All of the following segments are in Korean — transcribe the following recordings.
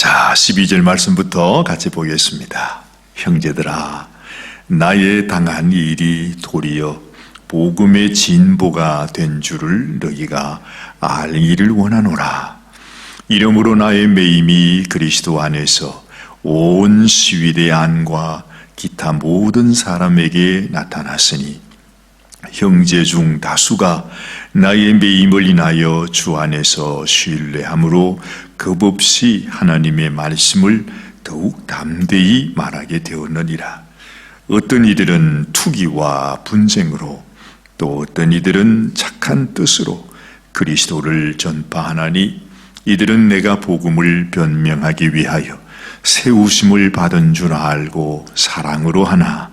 자, 12절 말씀부터 같이 보겠습니다. 형제들아, 나의 당한 일이 도리어 복음의 진보가 된 줄을 너희가 알기를 원하노라. 이러므로 나의 매임이 그리스도 안에서 온 시위대 안과 기타 모든 사람에게 나타났으니 형제 중 다수가 나의 매임을 인하여 주 안에서 신뢰함으로 겁없이 하나님의 말씀을 더욱 담대히 말하게 되었느니라. 어떤 이들은 투기와 분쟁으로, 또 어떤 이들은 착한 뜻으로 그리스도를 전파하나니, 이들은 내가 복음을 변명하기 위하여 세우심을 받은 줄 알고 사랑으로 하나,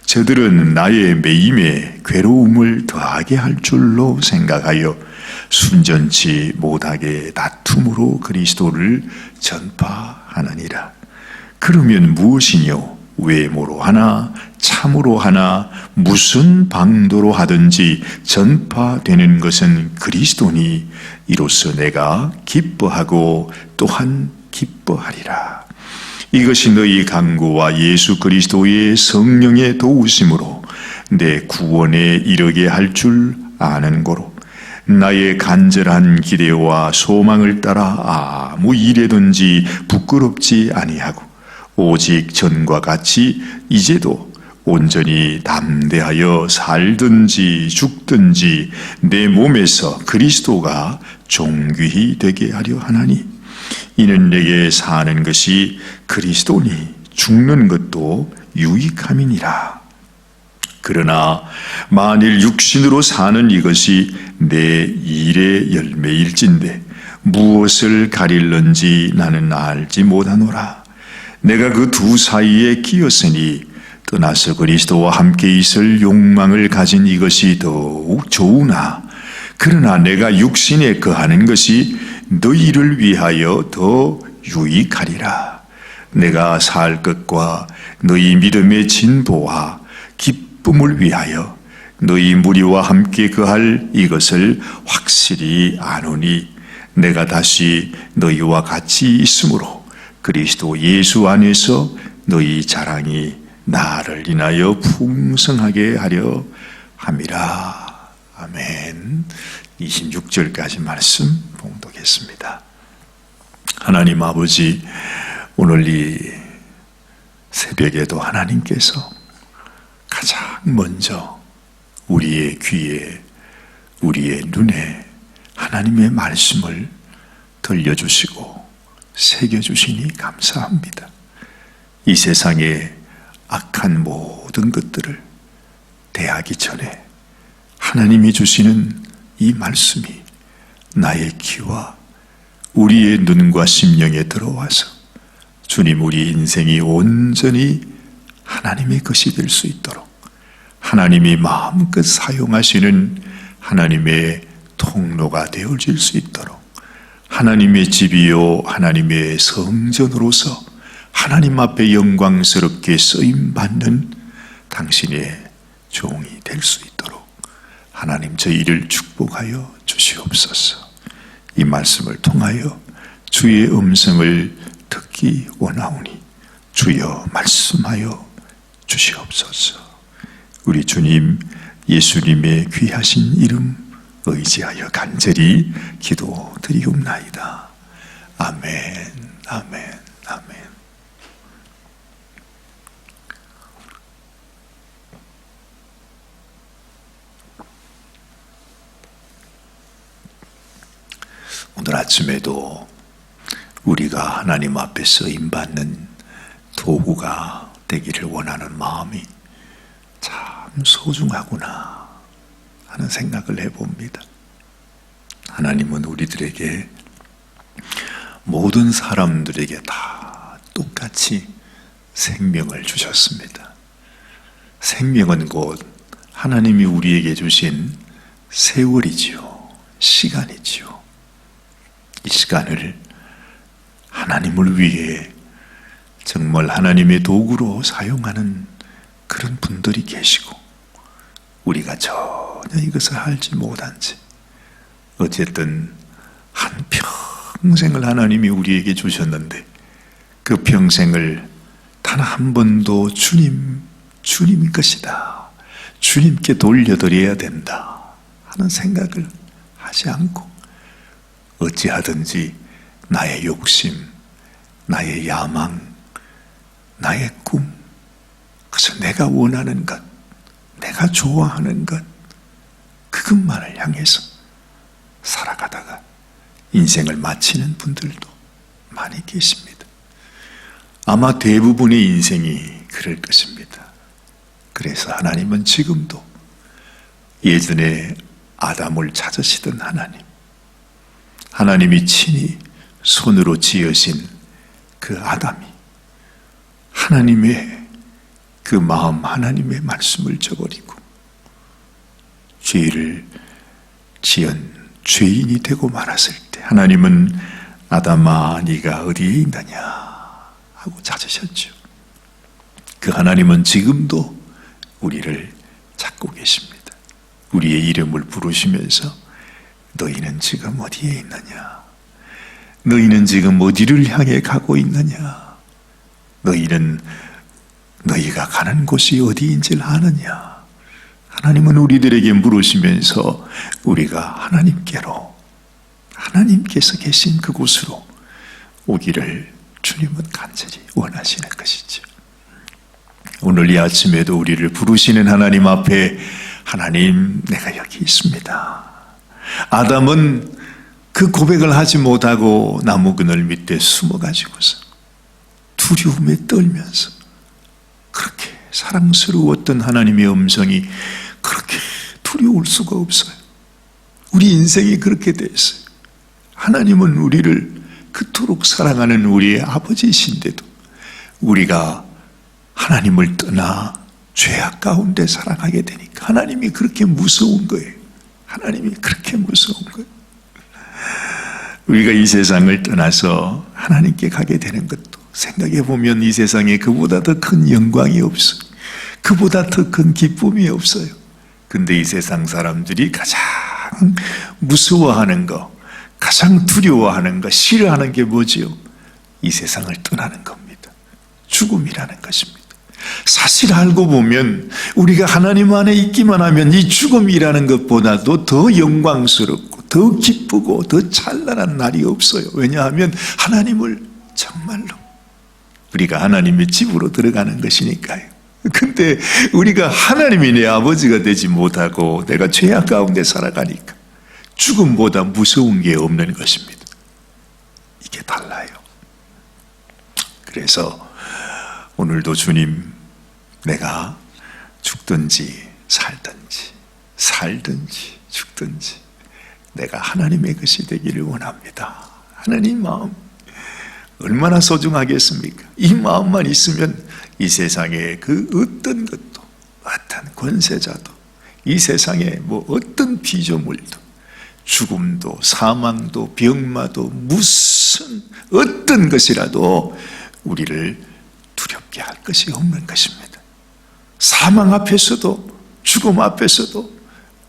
저들은 나의 매임에 괴로움을 더하게 할 줄로 생각하여 순전치 못하게 다툼으로 그리스도를 전파하느니라. 그러면 무엇이뇨? 외모로 하나 참으로 하나 무슨 방도로 하든지 전파되는 것은 그리스도니, 이로써 내가 기뻐하고 또한 기뻐하리라. 이것이 너희 강구와 예수 그리스도의 성령의 도우심으로 내 구원에 이르게 할 줄 아는 고로, 나의 간절한 기대와 소망을 따라 아무 일에든지 부끄럽지 아니하고, 오직 전과 같이 이제도 온전히 담대하여 살든지 죽든지 내 몸에서 그리스도가 존귀히 되게 하려 하나니, 이는 내게 사는 것이 그리스도니 죽는 것도 유익함이니라. 그러나 만일 육신으로 사는 이것이 내 일의 열매일진데 무엇을 가릴는지 나는 알지 못하노라. 내가 그 두 사이에 끼었으니 떠나서 그리스도와 함께 있을 욕망을 가진 이것이 더욱 좋으나, 그러나 내가 육신에 거하는 것이 너희를 위하여 더 유익하리라. 내가 살 것과 너희 믿음의 진보와 기쁨을 위하여 너희 무리와 함께 거할 이것을 확실히 아노니, 내가 다시 너희와 같이 있으므로 그리스도 예수 안에서 너희 자랑이 나를 인하여 풍성하게 하려 함이라. 아멘. 26절까지 말씀 봉독했습니다. 하나님 아버지, 오늘 이 새벽에도 하나님께서 가장 먼저 우리의 귀에, 우리의 눈에 하나님의 말씀을 들려주시고 새겨주시니 감사합니다. 이 세상의 악한 모든 것들을 대하기 전에 하나님이 주시는 이 말씀이 나의 귀와 우리의 눈과 심령에 들어와서 주님, 우리 인생이 온전히 하나님의 것이 될 수 있도록, 하나님이 마음껏 사용하시는 하나님의 통로가 되어질 수 있도록, 하나님의 집이요 하나님의 성전으로서 하나님 앞에 영광스럽게 쓰임받는 당신의 종이 될 수 있도록 하나님 저희를 축복하여 주시옵소서. 이 말씀을 통하여 주의 음성을 듣기 원하오니 주여 말씀하여 주시옵소서. 우리 주님 예수님의 귀하신 이름 의지하여 간절히 기도드리옵나이다. 아멘, 아멘, 아멘. 오늘 아침에도 우리가 하나님 앞에 쓰임받는 도구가 되기를 원하는 마음이 참 소중하구나 하는 생각을 해봅니다. 하나님은 우리들에게, 모든 사람들에게 다 똑같이 생명을 주셨습니다. 생명은 곧 하나님이 우리에게 주신 세월이지요, 시간이지요. 이 시간을 하나님을 위해 정말 하나님의 도구로 사용하는 그런 분들이 계시고, 우리가 전혀 이것을 알지 못한 채 어쨌든 한 평생을 하나님이 우리에게 주셨는데 그 평생을 단 한 번도 주님 것이다, 주님께 돌려드려야 된다 하는 생각을 하지 않고 어찌하든지 나의 욕심, 나의 야망, 나의 꿈, 그래서 내가 원하는 것, 내가 좋아하는 것, 그것만을 향해서 살아가다가 인생을 마치는 분들도 많이 계십니다. 아마 대부분의 인생이 그럴 것입니다. 그래서 하나님은 지금도 예전에 아담을 찾으시던 하나님이 친히 손으로 지으신 그 아담이 하나님의 그 마음, 하나님의 말씀을 저버리고 죄를 지은 죄인이 되고 말았을 때 하나님은 아담아 네가 어디에 있느냐 하고 찾으셨죠. 그 하나님은 지금도 우리를 찾고 계십니다. 우리의 이름을 부르시면서 너희는 지금 어디에 있느냐, 너희는 지금 어디를 향해 가고 있느냐, 너희는 너희가 가는 곳이 어디인지를 아느냐. 하나님은 우리들에게 물으시면서 우리가 하나님께서 계신 그곳으로 오기를 주님은 간절히 원하시는 것이죠. 오늘 이 아침에도 우리를 부르시는 하나님 앞에 하나님 내가 여기 있습니다. 아담은 그 고백을 하지 못하고 나무 그늘 밑에 숨어가지고서 두려움에 떨면서 그렇게 사랑스러웠던 하나님의 음성이 그렇게 두려울 수가 없어요. 우리 인생이 그렇게 됐어요. 하나님은 우리를 그토록 사랑하는 우리의 아버지이신데도 우리가 하나님을 떠나 죄악 가운데 살아가게 되니까 하나님이 그렇게 무서운 거예요. 하나님이 그렇게 무서운 거예요. 우리가 이 세상을 떠나서 하나님께 가게 되는 것도 생각해 보면 이 세상에 그보다 더 큰 영광이 없어요. 그보다 더 큰 기쁨이 없어요. 근데 이 세상 사람들이 가장 무서워하는 거, 가장 두려워하는 거, 싫어하는 게 뭐지요? 이 세상을 떠나는 겁니다. 죽음이라는 것입니다. 사실 알고 보면 우리가 하나님 안에 있기만 하면 이 죽음이라는 것보다도 더 영광스럽고 더 기쁘고 더 찬란한 날이 없어요. 왜냐하면 하나님을 정말로 우리가 하나님의 집으로 들어가는 것이니까요. 근데 우리가 하나님이 내 아버지가 되지 못하고 내가 죄악 가운데 살아가니까 죽음보다 무서운 게 없는 것입니다. 이게 달라요. 그래서 오늘도 주님, 내가 죽든지 살든지 죽든지 내가 하나님의 것이 되기를 원합니다. 하나님 마음 얼마나 소중하겠습니까? 이 마음만 있으면 이 세상에 그 어떤 것도, 어떤 권세자도, 이 세상에 뭐 어떤 피조물도, 죽음도 사망도 병마도 무슨 어떤 것이라도 우리를 두렵게 할 것이 없는 것입니다. 사망 앞에서도 죽음 앞에서도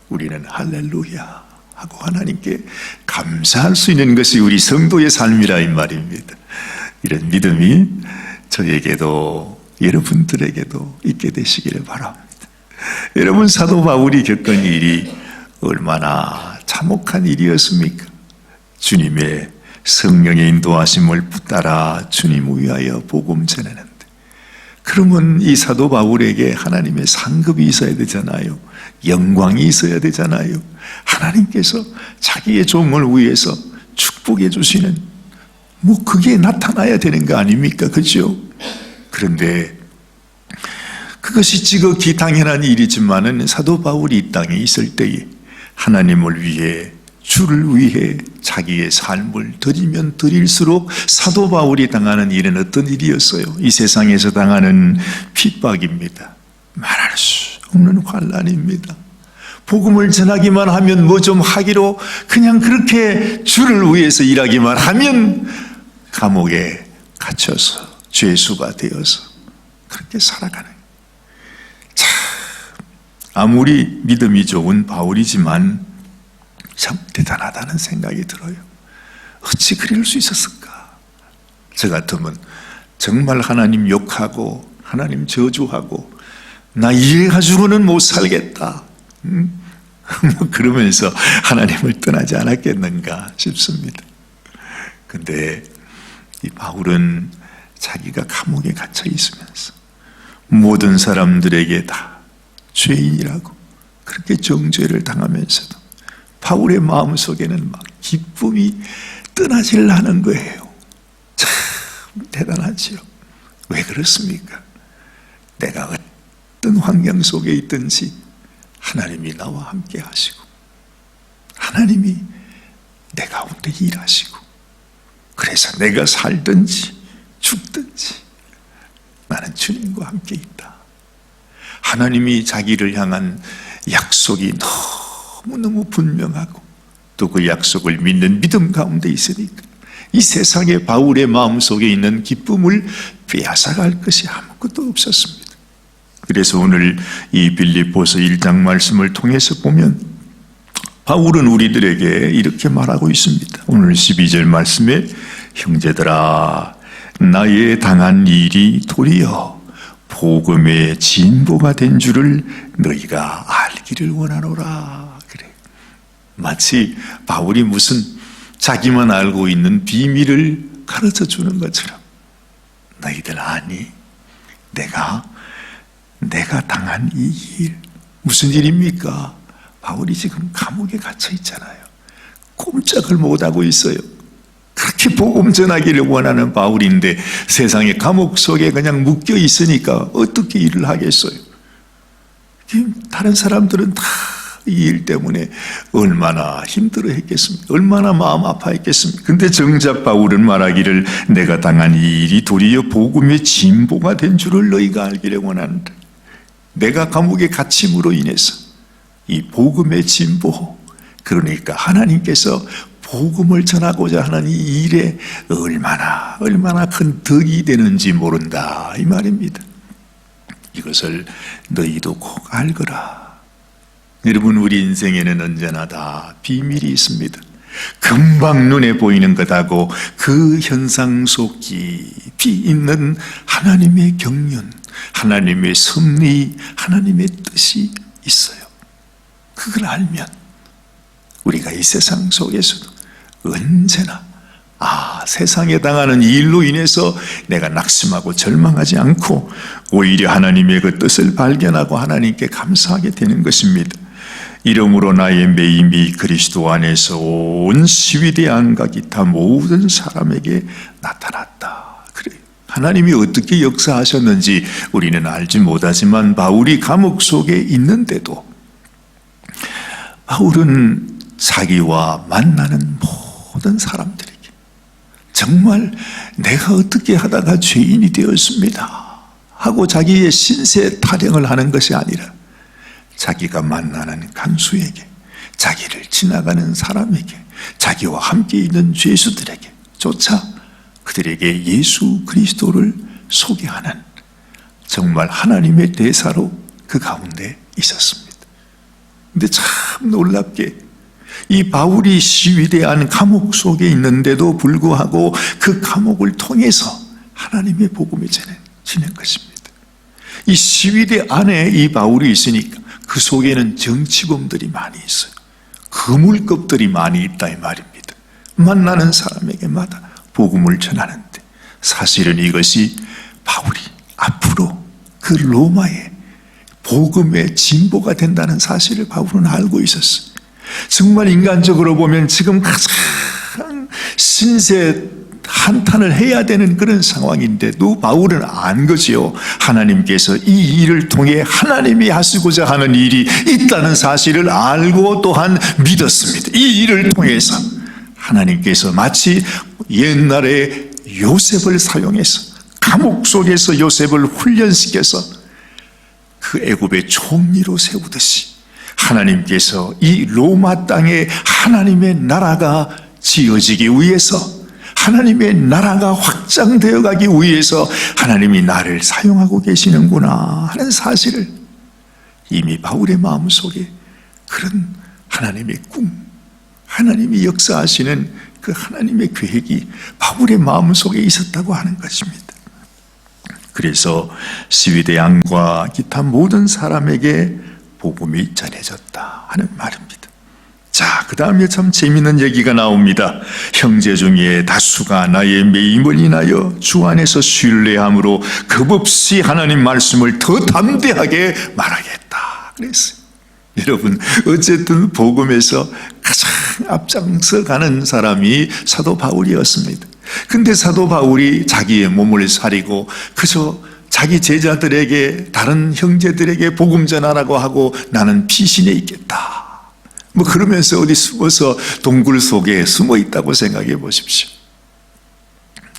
우리는 할렐루야 하고 하나님께 감사할 수 있는 것이 우리 성도의 삶이라 이 말입니다. 이런 믿음이 저에게도 여러분들에게도 있게 되시기를 바랍니다. 여러분, 사도 바울이 겪은 일이 얼마나 참혹한 일이었습니까? 주님의 성령의 인도하심을 붙들어 주님을 위하여 복음 전하는데, 그러면 이 사도 바울에게 하나님의 상급이 있어야 되잖아요. 영광이 있어야 되잖아요. 하나님께서 자기의 종을 위해서 축복해 주시는 그게 나타나야 되는 거 아닙니까? 그죠? 그런데 그것이 지극히 당연한 일이지만은 사도 바울이 이 땅에 있을 때에 하나님을 위해, 주를 위해 자기의 삶을 드리면 드릴수록 사도 바울이 당하는 일은 어떤 일이었어요? 이 세상에서 당하는 핍박입니다. 말할 수 없는 환난입니다. 복음을 전하기만 하면 뭐 좀 하기로 그냥 그렇게 주를 위해서 일하기만 하면 감옥에 갇혀서 죄수가 되어서 그렇게 살아가는, 참 아무리 믿음이 좋은 바울이지만 참 대단하다는 생각이 들어요. 어찌 그럴 수 있었을까? 저 같으면 정말 하나님 욕하고 하나님 저주하고 나 이래가지고는 못 살겠다, 그러면서 하나님을 떠나지 않았겠는가 싶습니다. 근데 이 바울은 자기가 감옥에 갇혀 있으면서 모든 사람들에게 다 죄인이라고 그렇게 정죄를 당하면서도 바울의 마음속에는 막 기쁨이 떠나질 않은 거예요. 참 대단하지요. 왜 그렇습니까? 내가 어떤 환경 속에 있든지 하나님이 나와 함께 하시고 하나님이 내 가운데 일하시고, 그래서 내가 살든지 죽든지 나는 주님과 함께 있다. 하나님이 자기를 향한 약속이 너무너무 분명하고 또 그 약속을 믿는 믿음 가운데 있으니까 이 세상에 바울의 마음속에 있는 기쁨을 빼앗아갈 것이 아무것도 없었습니다. 그래서 오늘 이 빌립보서 1장 말씀을 통해서 보면 바울은 우리들에게 이렇게 말하고 있습니다. 오늘 12절 말씀에 형제들아, 나의 당한 일이 도리어 복음의 진보가 된 줄을 너희가 알기를 원하노라. 그래. 마치 바울이 무슨 자기만 알고 있는 비밀을 가르쳐 주는 것처럼, 너희들 아니, 내가 당한 이 일, 무슨 일입니까? 바울이 지금 감옥에 갇혀 있잖아요. 꼼짝을 못하고 있어요. 그렇게 복음 전하기를 원하는 바울인데 세상의 감옥 속에 그냥 묶여 있으니까 어떻게 일을 하겠어요? 다른 사람들은 다 이 일 때문에 얼마나 힘들어 했겠습니까? 얼마나 마음 아파했겠습니까? 근데 정작 바울은 말하기를 내가 당한 이 일이 도리어 복음의 진보가 된 줄을 너희가 알기를 원한다. 내가 감옥에 갇힘으로 인해서 이 복음의 진보, 그러니까 하나님께서 복음을 전하고자 하는 이 일에 얼마나 큰 덕이 되는지 모른다, 이 말입니다. 이것을 너희도 꼭 알거라. 여러분, 우리 인생에는 언제나 다 비밀이 있습니다. 금방 눈에 보이는 것하고 그 현상 속 깊이 있는 하나님의 경륜, 하나님의 섭리, 하나님의 뜻이 있어요. 그걸 알면 우리가 이 세상 속에서도 언제나 세상에 당하는 이 일로 인해서 내가 낙심하고 절망하지 않고 오히려 하나님의 그 뜻을 발견하고 하나님께 감사하게 되는 것입니다. 이러므로 나의 매임이 그리스도 안에서 온 시위대 안과 기타 모든 사람에게 나타났다. 그래요. 하나님이 어떻게 역사하셨는지 우리는 알지 못하지만 바울이 감옥 속에 있는데도 바울은 자기와 만나는 모든 사람들에게 정말 내가 어떻게 하다가 죄인이 되었습니다 하고 자기의 신세 타령을 하는 것이 아니라 자기가 만나는 간수에게, 자기를 지나가는 사람에게, 자기와 함께 있는 죄수들에게 조차 그들에게 예수 그리스도를 소개하는 정말 하나님의 대사로 그 가운데 있었습니다. 근데 참 놀랍게 이 바울이 시위대 안 감옥 속에 있는데도 불구하고 그 감옥을 통해서 하나님의 복음이 전해지는 것입니다. 이 시위대 안에 이 바울이 있으니까 그 속에는 정치범들이 많이 있어요. 그물급들이 많이 있다, 이 말입니다. 만나는 사람에게마다 복음을 전하는데 사실은 이것이 바울이 앞으로 그 로마의 복음의 진보가 된다는 사실을 바울은 알고 있었어요. 정말 인간적으로 보면 지금 가장 신세 한탄을 해야 되는 그런 상황인데도 바울은 안 거지요. 하나님께서 이 일을 통해 하나님이 하시고자 하는 일이 있다는 사실을 알고 또한 믿었습니다. 이 일을 통해서 하나님께서 마치 옛날에 요셉을 사용해서 감옥 속에서 요셉을 훈련시켜서 그 애굽의 총리로 세우듯이 하나님께서 이 로마 땅에 하나님의 나라가 지어지기 위해서, 하나님의 나라가 확장되어 가기 위해서 하나님이 나를 사용하고 계시는구나 하는 사실을 이미 바울의 마음속에 그런 하나님의 꿈, 하나님이 역사하시는 그 하나님의 계획이 바울의 마음속에 있었다고 하는 것입니다. 그래서 스위대양과 기타 모든 사람에게 복음이 전해졌다 하는 말입니다. 자, 그 다음에 참 재미있는 얘기가 나옵니다. 형제 중에 다수가 나의 매임을 인하여 주 안에서 신뢰함으로 겁없이 하나님 말씀을 더 담대하게 말하겠다 그랬어요. 여러분, 어쨌든 복음에서 가장 앞장서 가는 사람이 사도 바울이었습니다. 근데 사도 바울이 자기의 몸을 사리고 그저 자기 제자들에게, 다른 형제들에게 복음 전하라고 하고 나는 피신해 있겠다, 뭐 그러면서 어디 숨어서 동굴 속에 숨어 있다고 생각해 보십시오.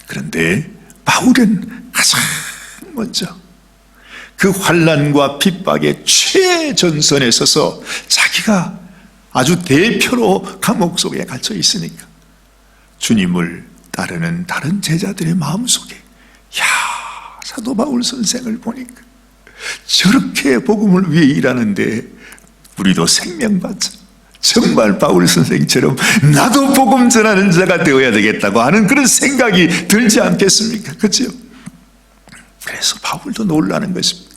그런데 바울은 가장 먼저 그 환난과 핍박의 최전선에 서서 자기가 아주 대표로 감옥 속에 갇혀 있으니까 주님을 따르는 다른 제자들의 마음속에, 야, 사도 바울 선생을 보니까 저렇게 복음을 위해 일하는데 우리도 생명받자, 정말 바울 선생처럼 나도 복음 전하는 자가 되어야 되겠다고 하는 그런 생각이 들지 않겠습니까? 그렇죠? 그래서 바울도 놀라는 것입니다.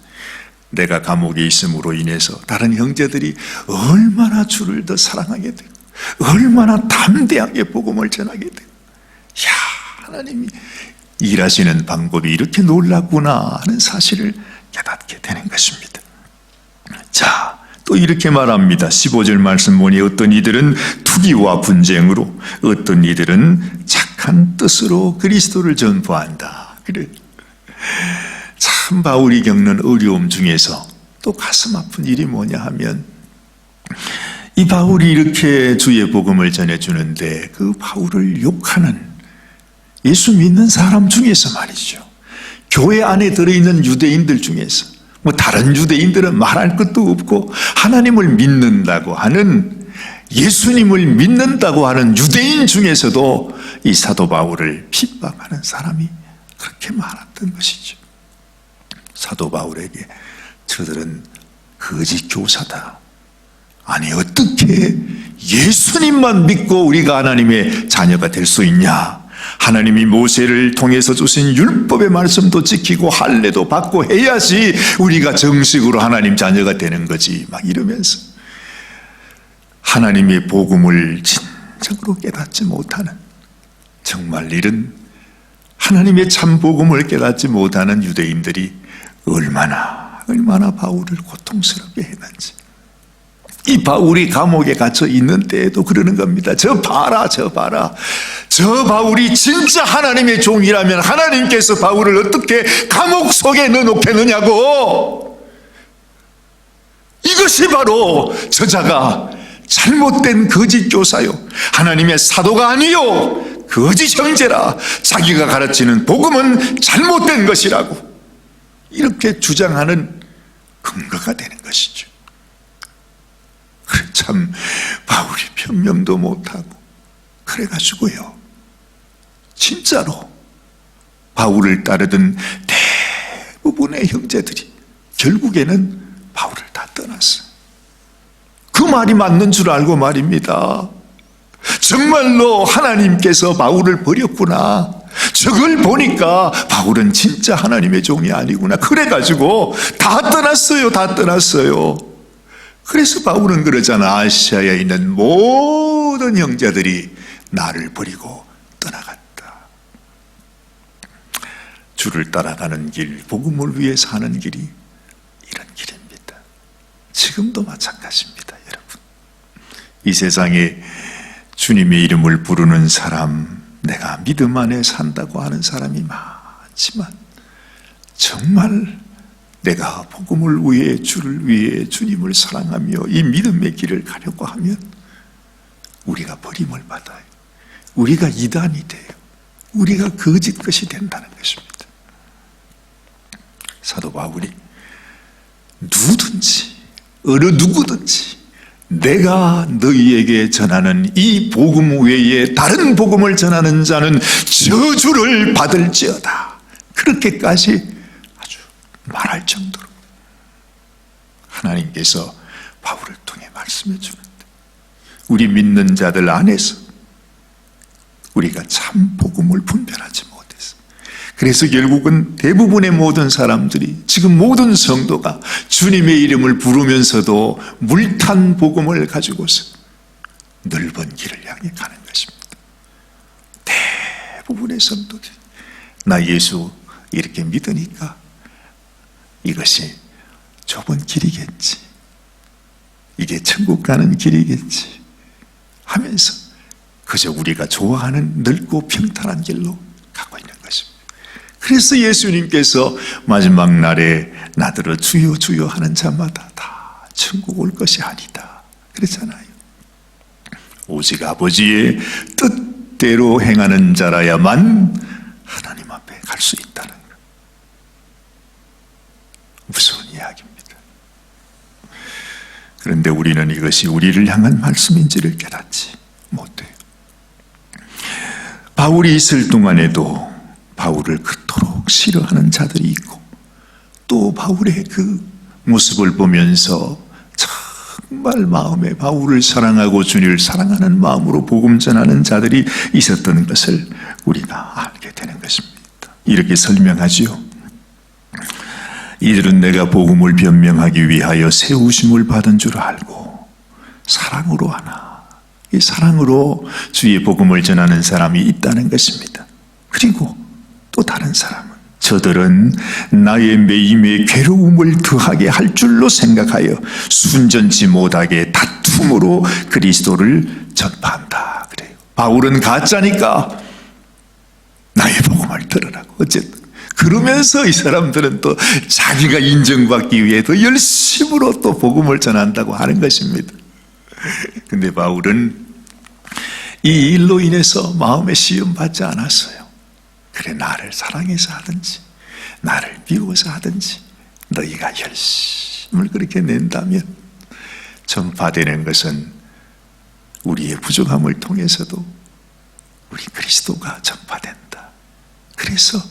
내가 감옥에 있음으로 인해서 다른 형제들이 얼마나 주를 더 사랑하게 되고 얼마나 담대하게 복음을 전하게 되고, 야, 하나님이 일하시는 방법이 이렇게 놀랍구나 하는 사실을 깨닫게 되는 것입니다. 자, 또 이렇게 말합니다. 15절 말씀 보니 어떤 이들은 투기와 분쟁으로, 어떤 이들은 착한 뜻으로 그리스도를 전파한다. 그래. 참 바울이 겪는 어려움 중에서 또 가슴 아픈 일이 뭐냐 하면, 이 바울이 이렇게 주의 복음을 전해주는데 그 바울을 욕하는 예수 믿는 사람 중에서 말이죠, 교회 안에 들어있는 유대인들 중에서, 뭐 다른 유대인들은 말할 것도 없고 하나님을 믿는다고 하는, 예수님을 믿는다고 하는 유대인 중에서도 이 사도 바울을 핍박하는 사람이 그렇게 많았던 것이죠. 사도 바울에게 저들은 거짓 교사다, 아니 어떻게 예수님만 믿고 우리가 하나님의 자녀가 될 수 있냐, 하나님이 모세를 통해서 주신 율법의 말씀도 지키고 할례도 받고 해야지 우리가 정식으로 하나님 자녀가 되는 거지, 막 이러면서 하나님의 복음을 진정으로 깨닫지 못하는, 정말 이런 하나님의 참 복음을 깨닫지 못하는 유대인들이 얼마나 바울을 고통스럽게 했는지. 이 바울이 감옥에 갇혀 있는 때에도 그러는 겁니다. 저 봐라, 저 바울이 진짜 하나님의 종이라면 하나님께서 바울을 어떻게 감옥 속에 넣어놓겠느냐고. 이것이 바로 저자가 잘못된 거짓 교사요, 하나님의 사도가 아니요 거짓 형제라, 자기가 가르치는 복음은 잘못된 것이라고 이렇게 주장하는 근거가 되는 것이죠. 참 바울이 변명도 못하고 그래가지고요, 진짜로 바울을 따르던 대부분의 형제들이 결국에는 바울을 다 떠났어요. 그 말이 맞는 줄 알고 말입니다. 정말로 하나님께서 바울을 버렸구나, 저걸 보니까 바울은 진짜 하나님의 종이 아니구나, 그래가지고 다 떠났어요. 그래서 바울은 그러잖아, 아시아에 있는 모든 형제들이 나를 버리고 떠나갔다. 주를 따라가는 길, 복음을 위해 사는 길이 이런 길입니다. 지금도 마찬가지입니다. 여러분, 이 세상에 주님의 이름을 부르는 사람, 내가 믿음 안에 산다고 하는 사람이 많지만, 정말 내가 복음을 위해, 주를 위해, 주님을 사랑하며 이 믿음의 길을 가려고 하면 우리가 버림을 받아요. 우리가 이단이 돼요. 우리가 거짓 것이 된다는 것입니다. 사도 바울이 누구든지 어느 누구든지 내가 너희에게 전하는 이 복음 외에 다른 복음을 전하는 자는 저주를 받을지어다, 그렇게까지 아주 말할 정도로 하나님께서 바울을 통해 말씀해 주는데, 우리 믿는 자들 안에서 우리가 참 복음을 분별하지 못해서 그래서 결국은 대부분의 모든 사람들이, 지금 모든 성도가 주님의 이름을 부르면서도 물탄 복음을 가지고서 넓은 길을 향해 가는 것입니다. 대부분의 성도들이 나 예수 이렇게 믿으니까 이것이 좁은 길이겠지, 이게 천국 가는 길이겠지 하면서 그저 우리가 좋아하는 넓고 평탄한 길로 가고 있는 것입니다. 그래서 예수님께서 마지막 날에 나더러 주여 주여 하는 자마다 다 천국 올 것이 아니다 그랬잖아요. 오직 아버지의 뜻대로 행하는 자라야만 하나님 앞에 갈 수 있다는 것. 무서운 이야기입니다. 그런데 우리는 이것이 우리를 향한 말씀인지를 깨닫지 못해요. 바울이 있을 동안에도 바울을 그토록 싫어하는 자들이 있고, 또 바울의 그 모습을 보면서 정말 마음에 바울을 사랑하고 주님을 사랑하는 마음으로 복음 전하는 자들이 있었던 것을 우리가 알게 되는 것입니다. 이렇게 설명하지요. 이들은 내가 복음을 변명하기 위하여 세우심을 받은 줄 알고 사랑으로 하나, 이 사랑으로 주의 복음을 전하는 사람이 있다는 것입니다. 그리고 또 다른 사람은 저들은 나의 매임에 괴로움을 더하게 할 줄로 생각하여 순전치 못하게 다툼으로 그리스도를 전파한다 그래요. 바울은 가짜니까 나의 복음을 들으라고. 어쨌든 그러면서 이 사람들은 또 자기가 인정받기 위해 더 열심으로 또 복음을 전한다고 하는 것입니다. 근데 바울은 이 일로 인해서 마음에 시험 받지 않았어요. 그래, 나를 사랑해서 하든지 나를 미워서 하든지 너희가 열심을 그렇게 낸다면 전파되는 것은 우리의 부족함을 통해서도 우리 그리스도가 전파된다. 그래서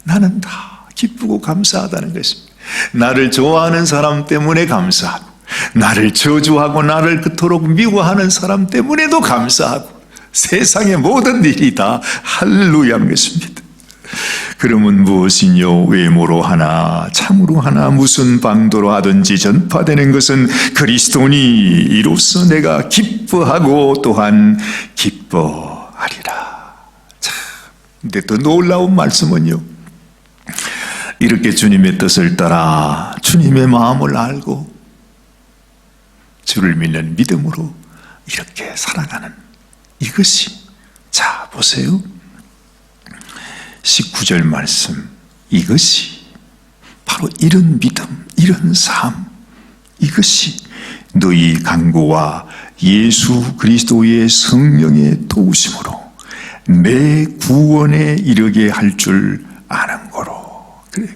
나는 다 기쁘고 감사하다는 것입니다. 나를 좋아하는 사람 때문에 감사하고, 나를 저주하고 나를 그토록 미워하는 사람 때문에도 감사하고, 세상의 모든 일이 다 할렐루야인 것입니다. 그러면 무엇이뇨? 외모로 하나 참으로 하나 무슨 방도로 하든지 전파되는 것은 그리스도니 이로써 내가 기뻐하고 또한 기뻐하리라. 참, 근데 더 놀라운 말씀은요, 이렇게 주님의 뜻을 따라 주님의 마음을 알고 주를 믿는 믿음으로 이렇게 살아가는 이것이, 자 보세요, 19절 말씀, 이것이 바로 이런 믿음, 이런 삶, 이것이 너희 간구와 예수 그리스도의 성령의 도우심으로 내 구원에 이르게 할 줄 아는 거로. 그래,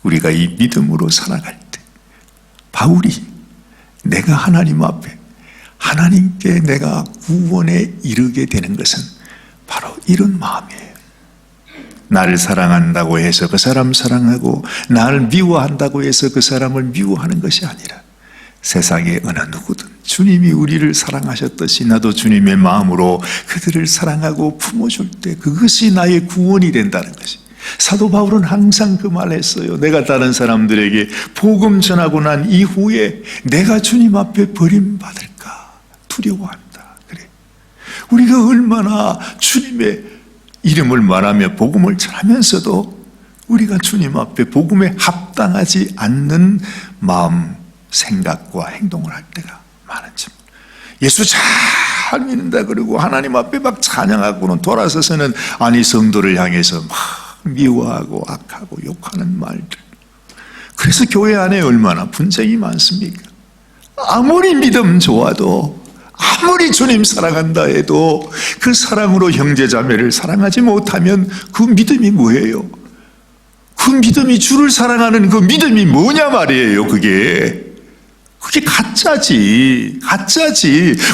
우리가 이 믿음으로 살아갈 때 바울이 내가 하나님 앞에 하나님께 내가 구원에 이르게 되는 것은 바로 이런 마음이에요. 나를 사랑한다고 해서 그 사람 사랑하고 나를 미워한다고 해서 그 사람을 미워하는 것이 아니라 세상에 어느 누구든 주님이 우리를 사랑하셨듯이 나도 주님의 마음으로 그들을 사랑하고 품어줄 때 그것이 나의 구원이 된다는 것이. 사도 바울은 항상 그 말 했어요. 내가 다른 사람들에게 복음 전하고 난 이후에 내가 주님 앞에 버림받을까 두려워한다. 그래, 우리가 얼마나 주님의 이름을 말하며 복음을 전하면서도 우리가 주님 앞에 복음에 합당하지 않는 마음, 생각과 행동을 할 때가 많은지. 예수 잘 믿는다 그러고 하나님 앞에 막 찬양하고는 돌아서서는 아니 성도를 향해서 막 미워하고 악하고 욕하는 말들. 그래서 교회 안에 얼마나 분쟁이 많습니까? 아무리 믿음 좋아도, 아무리 주님 사랑한다 해도 그 사랑으로 형제자매를 사랑하지 못하면 그 믿음이 뭐예요? 그 믿음이, 주를 사랑하는 그 믿음이 뭐냐 말이에요. 그게 가짜지.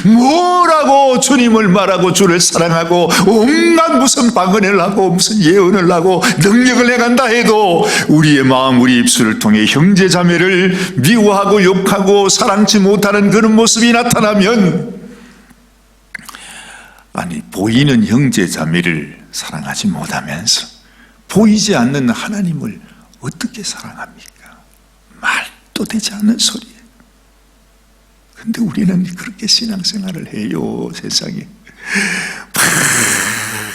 뭐라고 주님을 말하고 주를 사랑하고 온갖 무슨 방언을 하고 무슨 예언을 하고 능력을 해간다 해도 우리의 마음, 우리 입술을 통해 형제자매를 미워하고 욕하고 사랑치 못하는 그런 모습이 나타나면, 아니 보이는 형제자매를 사랑하지 못하면서 보이지 않는 하나님을 어떻게 사랑합니까? 말도 되지 않는 소리에. 근데 우리는 그렇게 신앙생활을 해요, 세상에.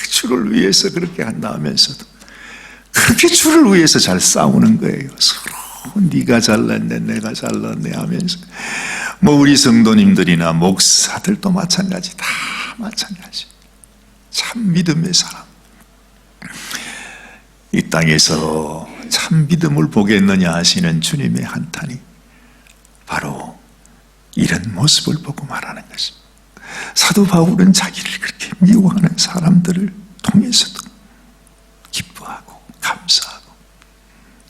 주를 위해서 그렇게 한다 하면서도 그렇게 주를 위해서 잘 싸우는 거예요. 서로 네가 잘났네, 내가 잘났네 하면서. 뭐 우리 성도님들이나 목사들도 마찬가지, 다 마찬가지. 참 믿음의 사람. 이 땅에서 참 믿음을 보겠느냐 하시는 주님의 한탄이 바로 이런 모습을 보고 말하는 것입니다. 사도 바울은 자기를 그렇게 미워하는 사람들을 통해서도 기뻐하고 감사하고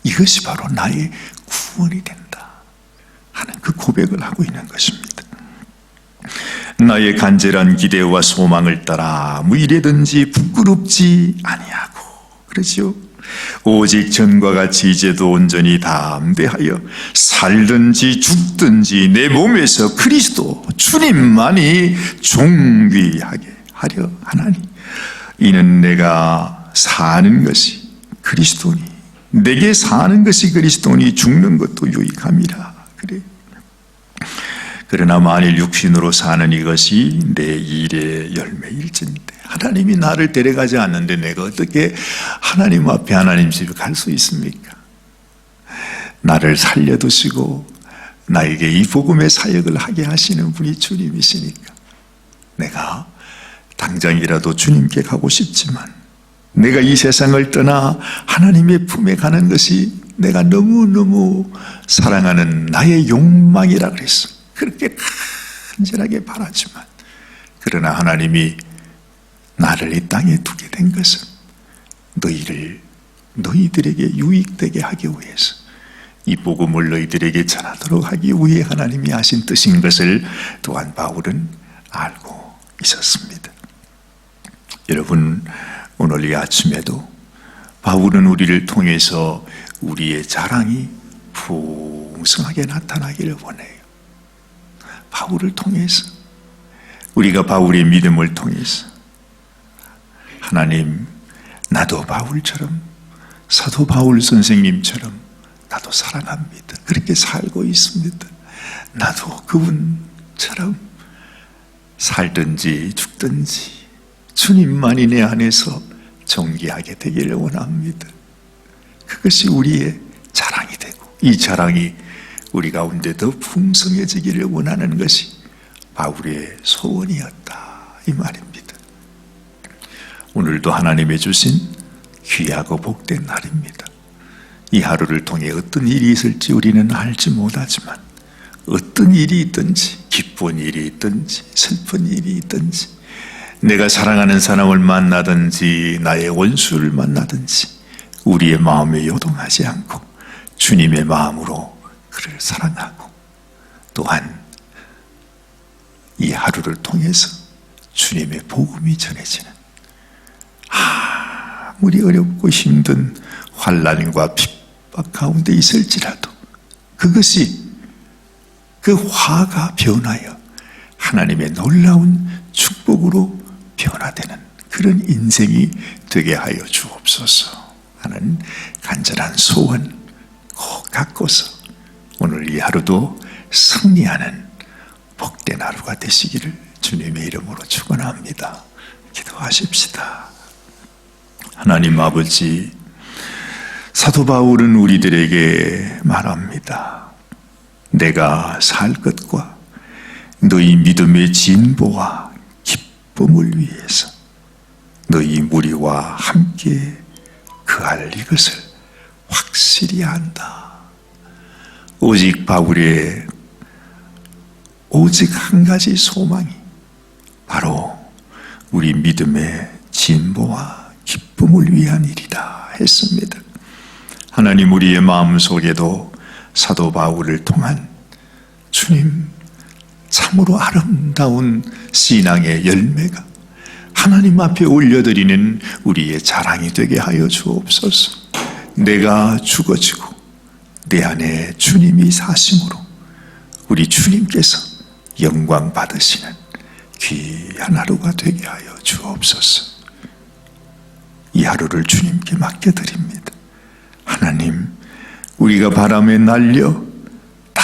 이것이 바로 나의 구원이 된다 하는 그 고백을 하고 있는 것입니다. 나의 간절한 기대와 소망을 따라 뭐 이래든지 부끄럽지 아니하고 그러지요. 오직 전과 같이 이제도 온전히 담대하여 살든지 죽든지 내 몸에서 그리스도 주님만이 존귀하게 하려 하나니 이는 내가 사는 것이 그리스도니 내게 사는 것이 그리스도니 죽는 것도 유익함이라. 그래. 그러나 만일 육신으로 사는 이것이 내 일의 열매일진데 하나님이 나를 데려가지 않는데 내가 어떻게 하나님 앞에 하나님 집에 갈 수 있습니까? 나를 살려두시고 나에게 이 복음의 사역을 하게 하시는 분이 주님이시니까 내가 당장이라도 주님께 가고 싶지만 내가 이 세상을 떠나 하나님의 품에 가는 것이 내가 너무너무 사랑하는 나의 욕망이라 그랬어. 그렇게 간절하게 바라지만 그러나 하나님이 나를 이 땅에 두게 된 것은 너희들에게 유익되게 하기 위해서 이 복음을 너희들에게 전하도록 하기 위해 하나님이 하신 뜻인 것을 또한 바울은 알고 있었습니다. 여러분, 오늘 이 아침에도 바울은 우리를 통해서 우리의 자랑이 풍성하게 나타나기를 원해요. 바울을 통해서, 우리가 바울의 믿음을 통해서 하나님, 나도 바울처럼, 사도 바울 선생님처럼 나도 사랑합니다. 그렇게 살고 있습니다. 나도 그분처럼 살든지 죽든지 주님만이 내 안에서 존귀하게 되기를 원합니다. 그것이 우리의 자랑이 되고 이 자랑이 우리 가운데 더 풍성해지기를 원하는 것이 바울의 소원이었다 이 말입니다. 오늘도 하나님의 주신 귀하고 복된 날입니다. 이 하루를 통해 어떤 일이 있을지 우리는 알지 못하지만 어떤 일이 있든지 기쁜 일이 있든지 슬픈 일이 있든지 내가 사랑하는 사람을 만나든지 나의 원수를 만나든지 우리의 마음에 요동하지 않고 주님의 마음으로 그를 사랑하고 또한 이 하루를 통해서 주님의 복음이 전해지는 아무리 어렵고 힘든 환난과 핍박 가운데 있을지라도 그것이 그 화가 변하여 하나님의 놀라운 축복으로 변화되는 그런 인생이 되게 하여 주옵소서 하는 간절한 소원 꼭 갖고서 오늘 이 하루도 승리하는 복된 하루가 되시기를 주님의 이름으로 축원합니다. 기도하십시다. 하나님 아버지, 사도 바울은 우리들에게 말합니다. 내가 살 것과 너희 믿음의 진보와 기쁨을 위해서 너희 무리와 함께 그할 이것을 확실히 한다. 오직 바울의 오직 한 가지 소망이 바로 우리 믿음의 진보와 기쁨을 위한 일이다 했습니다. 하나님, 우리의 마음속에도 사도 바울을 통한 주님 참으로 아름다운 신앙의 열매가 하나님 앞에 올려드리는 우리의 자랑이 되게 하여 주옵소서. 내가 죽어지고 내 안에 주님이 사심으로 우리 주님께서 영광 받으시는 귀한 하루가 되게 하여 주옵소서. 이 하루를 주님께 맡겨드립니다. 하나님, 우리가 바람에 날려 다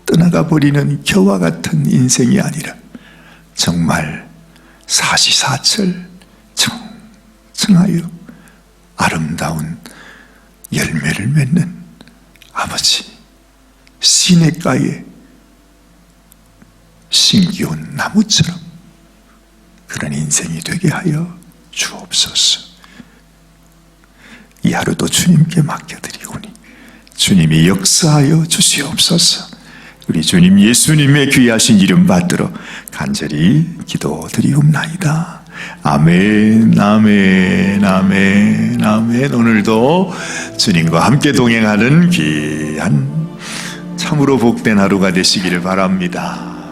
떠나가 버리는 겨와 같은 인생이 아니라 정말 사시사철 청청하여 아름다운 열매를 맺는 아버지, 시냇가에 심기온 나무처럼 그런 인생이 되게 하여 주옵소서. 이 하루도 주님께 맡겨드리오니 주님이 역사하여 주시옵소서. 우리 주님 예수님의 귀하신 이름 받들어 간절히 기도드리옵나이다. 아멘, 아멘, 아멘, 아멘. 오늘도 주님과 함께 동행하는 귀한 참으로 복된 하루가 되시기를 바랍니다.